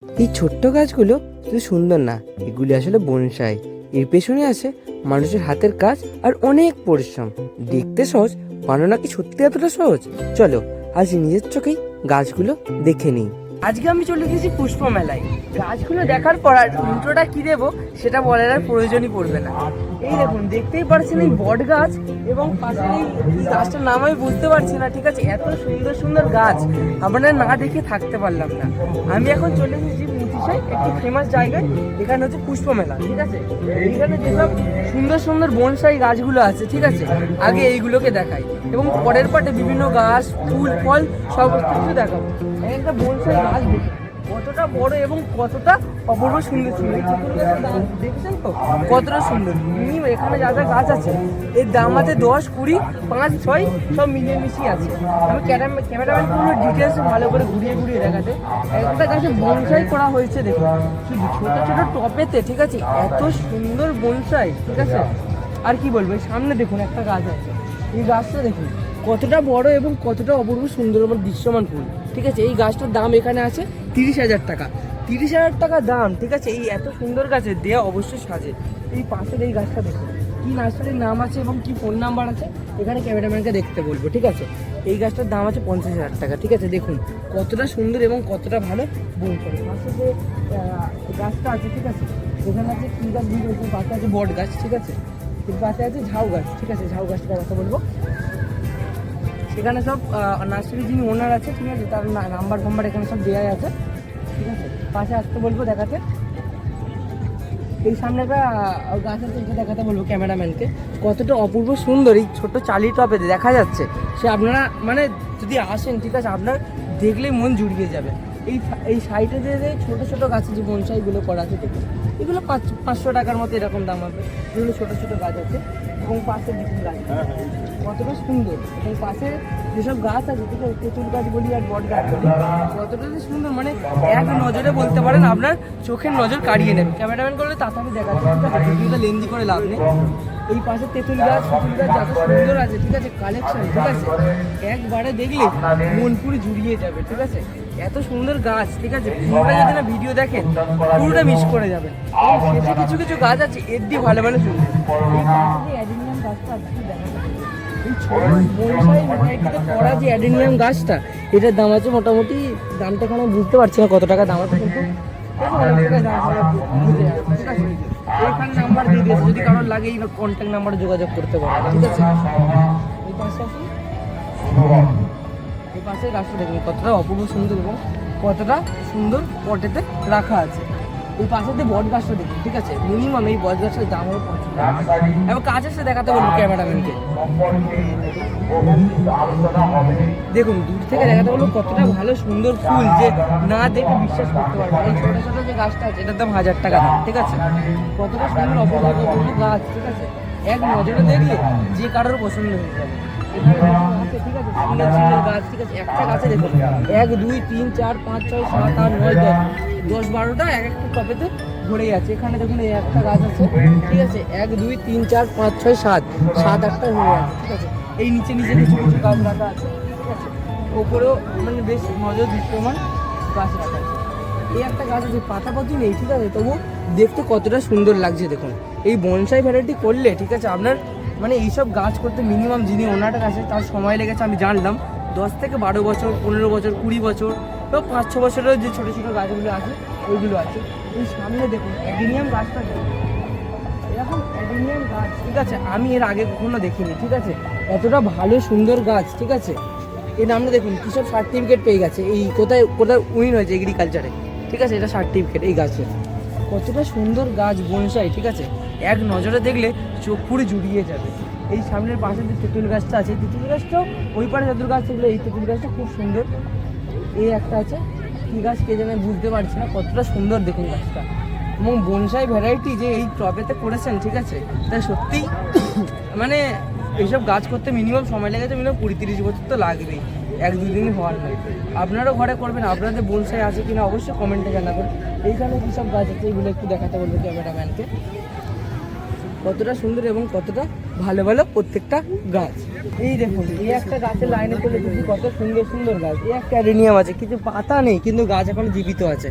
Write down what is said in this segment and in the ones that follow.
এই ছোট্ট গাছগুলো শুধু সুন্দর না, এগুলি আসলে বনসাই। এর পেছনে আছে মানুষের হাতের কাজ আর অনেক পরিশ্রম। দেখতে সহজ, বানানো কি সত্যি এতটা সহজ? চলো আজ নিজের চোখেই গাছগুলো দেখে নিই। আজকে আমি চলে এসেছি পুষ্প মেলায়। গাছগুলো দেখার পর আর ইন্ট্রোটা কি দেবো সেটা বলার আর প্রয়োজনই পড়বে না। এই দেখুন, দেখতেই পারছেন এই বট গাছ এবং পাশে এই গাছটার নাম আমি বুঝতে পারছি না, ঠিক আছে? এত সুন্দর সুন্দর গাছ আপনারা না দেখে থাকতে পারলাম না। আমি এখন চলে এসেছি মুচিসাই, একটি ফেমাস জায়গায়। এখানে হচ্ছে পুষ্প মেলা, ঠিক আছে? এইখানে যেসব সুন্দর সুন্দর বনসাই গাছগুলো আছে, ঠিক আছে, আগে এইগুলোকে দেখাই এবং পরের পাটে বিভিন্ন গাছ, ফুল, ফল সমস্ত কিছু দেখাবো। একটা বনসাই গাছ দেখে কতটা বড় এবং কতটা অপূর্ব সুন্দর ছিল। এই চিকুন গাছের দাম দেখেছেন তো কতটা সুন্দর। এখানে যা যা গাছ আছে এর দাম আছে 10, 20, 5, 6 সব মিলিয়ে মিশিয়ে আছে। আমি ক্যামেরাম্যান পুরো ডিটেলস ভালো করে ঘুরিয়ে ঘুরিয়ে দেখাতে। একটা গাছে বনসাই করা হয়েছে দেখুন, শুধু ছোট ছোট টপেতে, ঠিক আছে? এত সুন্দর বনসাই, ঠিক আছে? আর কি বলবো, সামনে দেখুন একটা গাছ আছে। এই গাছটা দেখুন কতটা বড় এবং কতটা অপূর্ব সুন্দর এবং দৃশ্যমান ফুল, ঠিক আছে? এই গাছটার দাম এখানে আছে 30,000 টাকা। 30,000 টাকা দাম, ঠিক আছে? এই এত সুন্দর গাছে দেয়া অবশ্যই সাজে। এই পাশের এই গাছটা দেখুন কি নার্সারির নাম আছে এবং কি ফোন নাম্বার আছে এখানে ক্যামেরাম্যানকে দেখতে বলবো, ঠিক আছে? এই গাছটার দাম আছে 50,000 টাকা, ঠিক আছে? দেখুন কতটা সুন্দর এবং কতটা ভালো বন করে। পাশে যে গাছটা আছে, ঠিক আছে, এখানে আছে কি গাছ বুঝতে, পাশে আছে বট গাছ, ঠিক আছে? পাশে আছে ঝাউ গাছ, ঠিক আছে? ঝাউ গাছটা কথা বলবো। সেখানে সব নার্সারি যিনি ওনার আছে, ঠিক আছে, তার নাম্বার ফাম্বার এখানে সব দেওয়াই আছে, ঠিক আছে? পাশে আসতে বলবো দেখাতে। এই সামনে একটা গাছ আছে, এটা দেখাতে বলবো ক্যামেরাম্যানকে। কতটা অপূর্ব সুন্দর এই ছোট চালি টপে দেখা যাচ্ছে, সে আপনারা মানে যদি আসেন, ঠিক আছে, আপনার দেখলেই মন জুড়িয়ে যাবে। এই সাইডে যে ছোটো ছোটো গাছে যে বনসাইগুলো করা আছে দেখুন, এগুলো 500 টাকার মতো এরকম দাম হবে। এগুলো ছোটো ছোটো গাছ আছে এবং পাশে দেখুন গাছ কতটা সুন্দর। এবং পাশে যেসব গাছ আছে, ঠিক আছে, তেঁতুল গাছ বলি আর বট গাছ বলি, কতটা যে সুন্দর, মানে এক নজরে বলতে পারেন আপনার চোখের নজর কাড়িয়ে নেবে। ক্যামেরাম্যান করলে তাড়াতাড়ি দেখাচ্ছে, ঠিক আছে? ভিডিওটা লেন্দি করে লাভ নেই। এই পাশে তেঁতুল গাছ যত সুন্দর আছে, ঠিক আছে, কালেকশন, ঠিক আছে, একবারে দেখলে মন পুরো জুড়িয়ে যাবে, ঠিক আছে? এত সুন্দর গাছ, ঠিক আছে? পুরোটা যদি না ভিডিও দেখেন পুরোটা মিস করে যাবেন। শেষে কিছু কিছু গাছ আছে এর দিয়ে ভালো ভালো শুনবে। এই পাশে যে অ্যাডিনিয়াম গাছটা আছে, এই ছোট বনসাই ভ্যারাইটিতে করা যে অ্যাডিনিয়াম গাছটা, এটার দাম আছে মোটামুটি, দামটা এখন আমি বুঝতে পারছি না কত টাকা দাম আছে, কিন্তু এইখানে নাম্বার দিয়ে দিয়েছে, যদি কারোর লাগে এই কন্ট্যাক্ট নাম্বারে যোগাযোগ করতে পারে, ঠিক আছে? এই পাশে আসুন, এই পাশে গাছটা দেখুন কতটা অপূর্ব সুন্দর এবং কতটা সুন্দর পটেতে রাখা আছে। এই পাশে যে বট গাছটা দেখুন, ঠিক আছে, মিনিমাম এই বট গাছের দাম হলো 500 টাকা। এবং কাছে এসে দেখাতে বলবো ক্যামেরাম্যানকে। দেখুন দূর থেকে দেখাতে বলবো কতটা ভালো সুন্দর ফুল, যে না দেখে বিশ্বাস করতে পারবে। এই ছোটো ছোটো যে গাছটা আছে এটার দাম 1000 টাকা দাম, ঠিক আছে? কতটা সুন্দর অপূর্ব গাছ, ঠিক আছে? এক নজরে দেখলে যে কারোর পছন্দ হয়ে যাবে। এখানে আছে, ঠিক আছে, সিঙ্গেল সিঙ্গেল গাছ, ঠিক আছে? একটা গাছে দেখুন 1, 2, 3, 4, 5, 6, 7, 8, 9, 10, 12টা এক একটা টপেতে ভরে আছে। এখানে দেখুন এই একটা গাছ আছে, ঠিক আছে, 1, 2, 3, 4, 5, 6, 7, 7-8টা হয়ে আছে, ঠিক আছে? এই নিচে নিচে কিছু কিছু গাছ রাখা আছে, ঠিক আছে? ওপরেও মানে বেশ নজর দৃশ্যমান গাছ রাখা আছে। এই একটা গাছ আছে, পাতাপতি নেই, ঠিক আছে, তবু দেখতে কতটা সুন্দর লাগছে দেখুন। এই বনসাই ভ্যারাইটি করলে, ঠিক আছে, আপনার মানে এইসব গাছ করতে মিনিমাম যিনি ওনারটা আছে তার সময় লেগেছে আমি জানলাম 10 থেকে 12 বছর, 15 বছর, 20 বছর বা 5-6 বছরের যে ছোটো ছোটো গাছগুলো আছে ওইগুলো আছে। এই সামনে দেখুন অ্যাডিনিয়াম গাছটা দেখুন, এরকম অ্যাডিনিয়াম গাছ, ঠিক আছে, আমি এর আগে কখনো দেখিনি, ঠিক আছে? এতটা ভালো সুন্দর গাছ, ঠিক আছে? এই নামটা দেখুন কী সব সার্টিফিকেট পেয়ে গেছে, এই কোথায় কোথায় উইন হয়েছে এগ্রিকালচারে, ঠিক আছে? এটা সার্টিফিকেট এই গাছের। কতটা সুন্দর গাছ বনসাই, ঠিক আছে? এক নজরে দেখলে চোখ পুরো জুড়িয়ে যাবে। এই সামনের পাশে যে তেঁতুল গাছটা আছে, তেঁতুল গাছটাও ওই পাশে তেঁতুল গাছ থাকলে এই তেঁতুল গাছটা খুব সুন্দর। এই একটা আছে কী গাছ কে জানে বুঝতে পারছি না, কতটা সুন্দর দেখুন গাছটা। এবং বনসাই ভ্যারাইটি যে এই টবেতে করেছেন, ঠিক আছে, তাই সত্যিই মানে এইসব গাছ করতে মিনিমাম সময় লেগেছে মিনিমাম 20-30 বছর তো লাগবেই, 1-2 দিন হওয়ার নয়। আপনারাও ঘরে করবেন, আপনাদের বনসাই আছে কিনা অবশ্যই কমেন্টে জানাবেন। এইখানে কী সব গাছ আছে এগুলো একটু দেখাতে বলবো ক্যামেরাম্যানকে। কতটা সুন্দর এবং কতটা ভালো ভালো প্রত্যেকটা গাছ। এই দেখুন এই একটা গাছের লাইনে চলে এসেছি, কত সুন্দর সুন্দর গাছ। এই একটা অ্যাডেনিয়াম আছে, কিছু পাতা নেই কিন্তু গাছ এখন জীবিত আছে,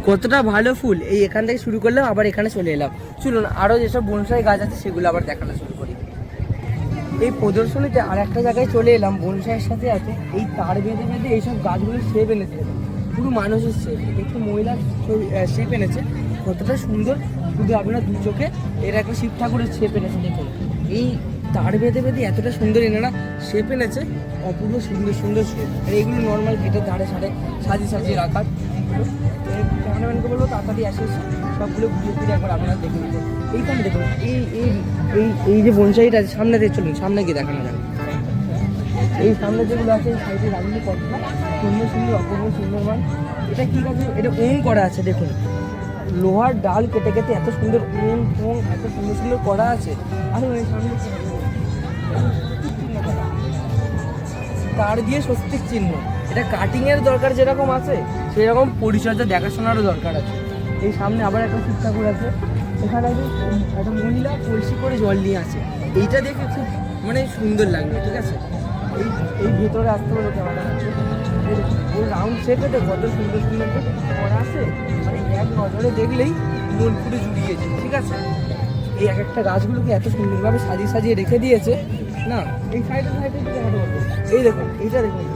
কতটা ভালো ফুল। এই এখান থেকে শুরু করলাম, আবার এখানে চলে এলাম। চলুন আরও যেসব বনসাই গাছ আছে সেগুলো আবার দেখানো শুরু করি। এই প্রদর্শনীতে আর একটা জায়গায় চলে এলাম, বনসাইয়ের সাথে আছে এই তার বেঁধে বেঁধে এইসব গাছগুলো শেপ এনেছে, পুরো মানুষের শেপ। একটু মহিলার শেপ এনেছে, কতটা সুন্দর, শুধু আপনার দু চোখে এর একটা শিব ঠাকুরের শেপ এনেছে। দেখুন এই তার বেঁধে বেঁধে এতটা সুন্দর এনারা শেপ এনেছে, অপূর্ব সুন্দর সুন্দর শেপ। আর এইগুলো নর্মাল গেটের ধারে সাড়ে সাজিয়ে সাজিয়ে রাখার। ক্যামেরাম্যানকে বলবো তাড়াতাড়ি আসে সবগুলো ঘুরে ফিরে একবার আপনারা দেখে নিতে। এইখানে দেখুন এই এই এই এই যে বনসাইটা আছে, সামনে দিয়ে চলুন, সামনে গিয়ে দেখানো যাবে। এই সামনে যেগুলো আছে এই সাইডে রাখলে কতটা সুন্দর সুন্দর অপূর্ব সুন্দরমান। এটা কি আছে, এটা ওম করা আছে। দেখুন লোহার ডাল কেটে কেটে এত সুন্দর ওম ওম এত সুন্দর সুন্দর করা আছে। আর ওই সামনে তার দিয়ে স্বস্তিক চিহ্ন, এটা কাটিং এর দরকার যেরকম আছে সেরকম পরিচর্যা দেখাশোনারও দরকার আছে। এই সামনে আবার একটা শিব ঠাকুর আছে, এখানে একটা মহিলা কলসি করে জল নিয়ে আছে। এইটা দেখে খুব মানে সুন্দর লাগবে, ঠিক আছে। এই এই ভেতরে আসতে হলো ক্যামেরা আছে, ওই রাউন্ড শেপেতে কত সুন্দর সুন্দর করা আছে, মানে এক নজরে দেখলেই মন পুরো জুড়িয়েছে, ঠিক আছে। এই এক একটা গাছগুলোকে এত সুন্দরভাবে সাজিয়ে সাজিয়ে রেখে দিয়েছে না। এই সাইডে সাইডে দেখাতে পারবো, এই দেখুন এইটা দেখুন,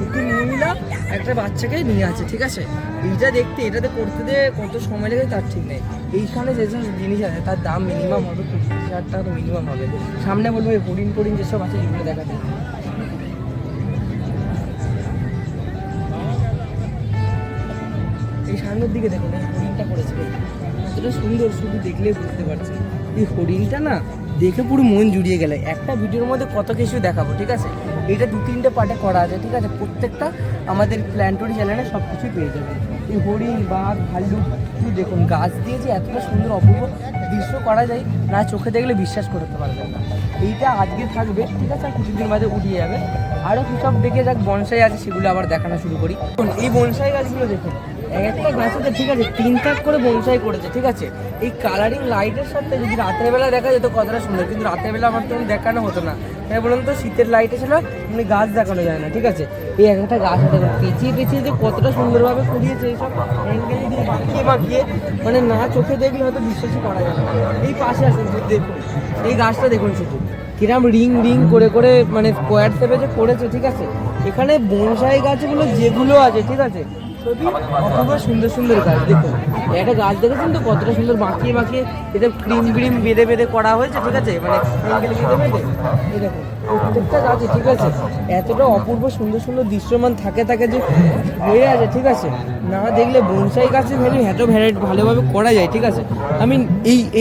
একটি মহিলা একটা বাচ্চাকে নিয়ে আছে, ঠিক আছে। এইটা দেখতে এটাতে করতে দিয়ে কত সময় লেগে তার ঠিক নেই। এইখানে যেসব জিনিস আছে তার দাম মিনিমাম হবে 25,000 টাকা তো মিনিমাম হবে। সামনে বলবো এই হরিণ ফরিণ যেসব আছে এগুলো দেখাতে। এই সামনের দিকে দেখুন এই হরিণটা করেছে, এতটা সুন্দর, শুধু দেখলেই বুঝতে পারছি। এই হরিণটা না দেখে পুরো মন জুড়িয়ে গেলে। একটা ভিডিওর মধ্যে কত কিছু দেখাবো, ঠিক আছে। এটা 2-3টে পার্টে করা আছে, ঠিক আছে। প্রত্যেকটা আমাদের প্ল্যান্টোরি চ্যানেলে সব কিছুই পেয়ে যাবে। এই হরিণ, বাঘ, ভাল্লুক, শুধু দেখুন গাছ দিয়ে যে এতটা সুন্দর অপূর্ব দৃশ্য করা যায় না, চোখে দেখলে বিশ্বাস করতে পারবেন না। এইটা আজকে থাকবে, ঠিক আছে, আর কিছুদিন বাদে উঠিয়ে যাবে। আরও সব দেখে যাক বনসাই আছে সেগুলো আবার দেখানো শুরু করি। এই বনসাই গাছগুলো দেখুন, একটা গাছেতে ঠিক আছে 3 থাক করে বনসাই করেছে, ঠিক আছে। এই কালারিং লাইটের সাথে যদি রাতের বেলা দেখা যেত কতটা সুন্দর, কিন্তু রাতের বেলা আমার তখন দেখানো হতো না। তাই বলুন তো, শীতের লাইটে ছিল মানে গাছ দেখানো যায় না, ঠিক আছে। এই একটা গাছ দেখুন পেঁচিয়ে পেঁচিয়ে যে কতটা সুন্দরভাবে করিয়েছে, এইসব অ্যাঙ্গেল দিয়ে বাঁকিয়ে বাঁকিয়ে, মানে না চোখে দেখলে হয়তো বিশ্বাসই করা যায় না। এই পাশে আসুন, দেখুন এই গাছটা দেখুন শুধু কিরম রিং রিং করে করে মানে স্কোয়ার শেপে যে করেছে, ঠিক আছে। এখানে বনসাই গাছগুলো যেগুলো আছে, ঠিক আছে, অপূর্ব সুন্দর সুন্দর গাছ। দেখুন একটা গাছ দেখেছেন তো কতটা সুন্দর বাঁকিয়ে বাঁকিয়ে এটা ক্রিম ক্রিম বেঁধে বেঁধে করা হয়েছে, ঠিক আছে, মানে অ্যাঙ্গেল বেঁধে বেঁধে। এই দেখুন প্রত্যেকটা গাছে, ঠিক আছে, এতটা অপূর্ব সুন্দর সুন্দর দৃশ্যমান থাকে থাকে যে হয়ে আছে, ঠিক আছে। না দেখলে বনসাই গাছে ভ্যালু এত ভ্যারাইটি ভালোভাবে করা যায়, ঠিক আছে। আমি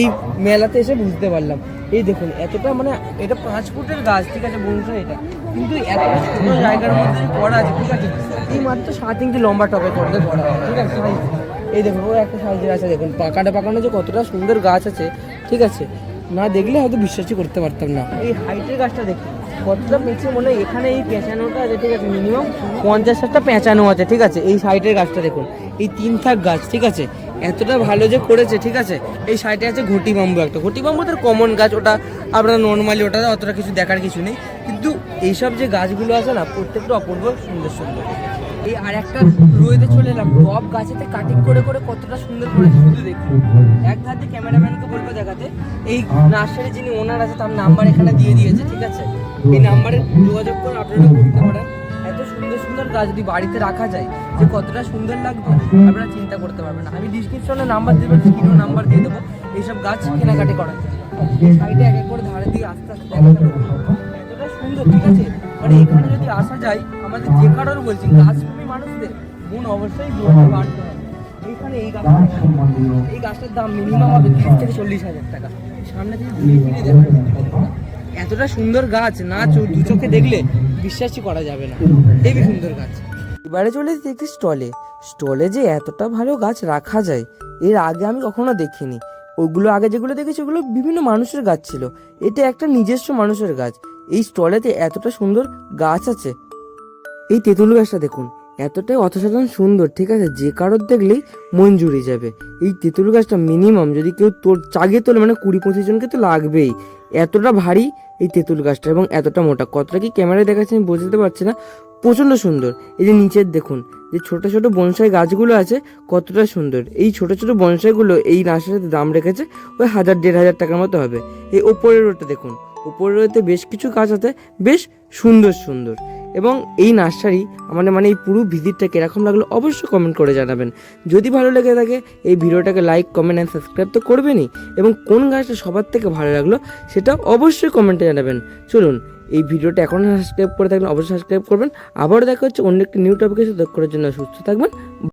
এই মেলাতে এসে বুঝতে পারলাম। এই দেখুন এতটা মানে এটা 5 ফুটের গাছ, ঠিক আছে, বনসাই এটা, কিন্তু এত ছোটো জায়গার মধ্যে করা আছে, ঠিক আছে। এই মাত্র 7 ইঞ্চি লম্বা টবে করতে করা হয়, ঠিক আছে। এই দেখুন ও একটা সাইজের আছে, দেখুন পাকাটা পাকানো যে কতটা সুন্দর গাছ আছে, ঠিক আছে। না দেখলে হয়তো বিশ্বাসই করতে পারতাম না। এই হাইটের গাছটা দেখুন কতটা পেঁচে, মনে হয় এখানে এই পেঁচানোটা আছে, ঠিক আছে, মিনিমাম 50-60টা পেঁচানো আছে, ঠিক আছে। এই সাইডের গাছটা দেখুন, এই 3 থাক গাছ, ঠিক আছে, এতটা ভালো যে করেছে, ঠিক আছে। এই সাইডে আছে ঘটি বাম্বু, একটা ঘটি বাম্বু তার কমন গাছ, ওটা আপনার নর্মালি ওটা অতটা কিছু দেখার কিছু নেই, কিন্তু এইসব যে গাছগুলো আছে না প্রত্যেকটা অপূর্ব সুন্দর সুন্দর। এই আর একটা রোয়েতে চলে এলাম, টব গাছেতে কাটিং করে করে কতটা সুন্দর করেছে শুধু দেখুন। এক ধাতে ক্যামেরাম্যানকে বলবো দেখাতে। এই নার্সারি যিনি ওনার আছে তার নাম্বার এখানে দিয়ে দিয়েছে, ঠিক আছে। এই নাম্বারে যোগাযোগ করে আপনারা করতে পারেন। এত সুন্দর সুন্দর গাছ যদি বাড়িতে রাখা যায় যে কতটা সুন্দর লাগবে আপনারা চিন্তা করতে পারবেন না। আমি ডিসক্রিপশনে নাম্বার দেবো, স্ক্রিনেও নাম্বার দিয়ে দেবো এইসব গাছ কেনাকাটি করার জন্য। এই সাইডে এক এক করে ধারে দিয়ে আস্তে আস্তে দেখাতে এতটা সুন্দর, ঠিক আছে। মানে এখানে যদি আসা যায়, আমাদের যে কারোর বলছি গাছপ্রেমী মানুষদের মন অবশ্যই ঘুরতে বাড়তে হবে। এইখানে এই গাছটার দাম মিনিমাম হবে 30 থেকে 40,000 টাকা। সামনে থেকে ঘুরিয়ে ফিরিয়ে দেখা এতটা সুন্দর গাছ না দু চোখে দেখলে বিশ্বাসই করা যাবে না, হেবি সুন্দর গাছ। এবারে চলে এসেছি একটি স্টলে যে এতটা ভালো গাছ রাখা যায় এর আগে আমি কখনো দেখিনি। ওগুলো আগে যেগুলো দেখেছি ওগুলো বিভিন্ন মানুষের গাছ ছিল, এটা একটা নিজস্ব মানুষের গাছ। এই স্টলেতে এতটা সুন্দর গাছ আছে। এই তেঁতুল গাছটা দেখুন এতটাই অসাধারণ সুন্দর, ঠিক আছে, যে কারোর দেখলেই মন জুড়ে যাবে। এই তেঁতুল গাছটা মিনিমাম যদি কেউ চাগিয়ে তোলে মানে 20-25 জনকে তো লাগবেই, এতটা ভারী এই তেঁতুল গাছটা, এবং এতটা মোটা। কতটা কি ক্যামেরায় দেখাচ্ছে আমি বোঝাতে পারছি না, প্রচণ্ড সুন্দর। এই যে নিচের দেখুন যে ছোট ছোট বনসাই গাছগুলো আছে কতটা সুন্দর। এই ছোট ছোট বনসাইগুলো এই নার্সারিতে দাম রেখেছে ওই 1,000-1,500 টাকার মতো হবে। এই ওপরের রোটা দেখুন, ওপরের রোতে বেশ কিছু গাছ আছে বেশ সুন্দর সুন্দর। এবং এই নার্সারি মানে এই পুরো ভিজিটটা কীরকম লাগলো অবশ্যই কমেন্ট করে জানাবেন। যদি ভালো লেগে থাকে এই ভিডিওটাকে লাইক, কমেন্ট অ্যান্ড সাবস্ক্রাইব তো করবেনই, এবং কোন গাছটা সবার থেকে ভালো লাগলো সেটা অবশ্যই কমেন্টে জানাবেন। চলুন, এই ভিডিওটা এখন সাবস্ক্রাইব করে থাকলে অবশ্যই সাবস্ক্রাইব করবেন। আবারও দেখা হচ্ছে অন্য একটি নিউ টপিকের সাথে, করার জন্য সুস্থ থাকবেন।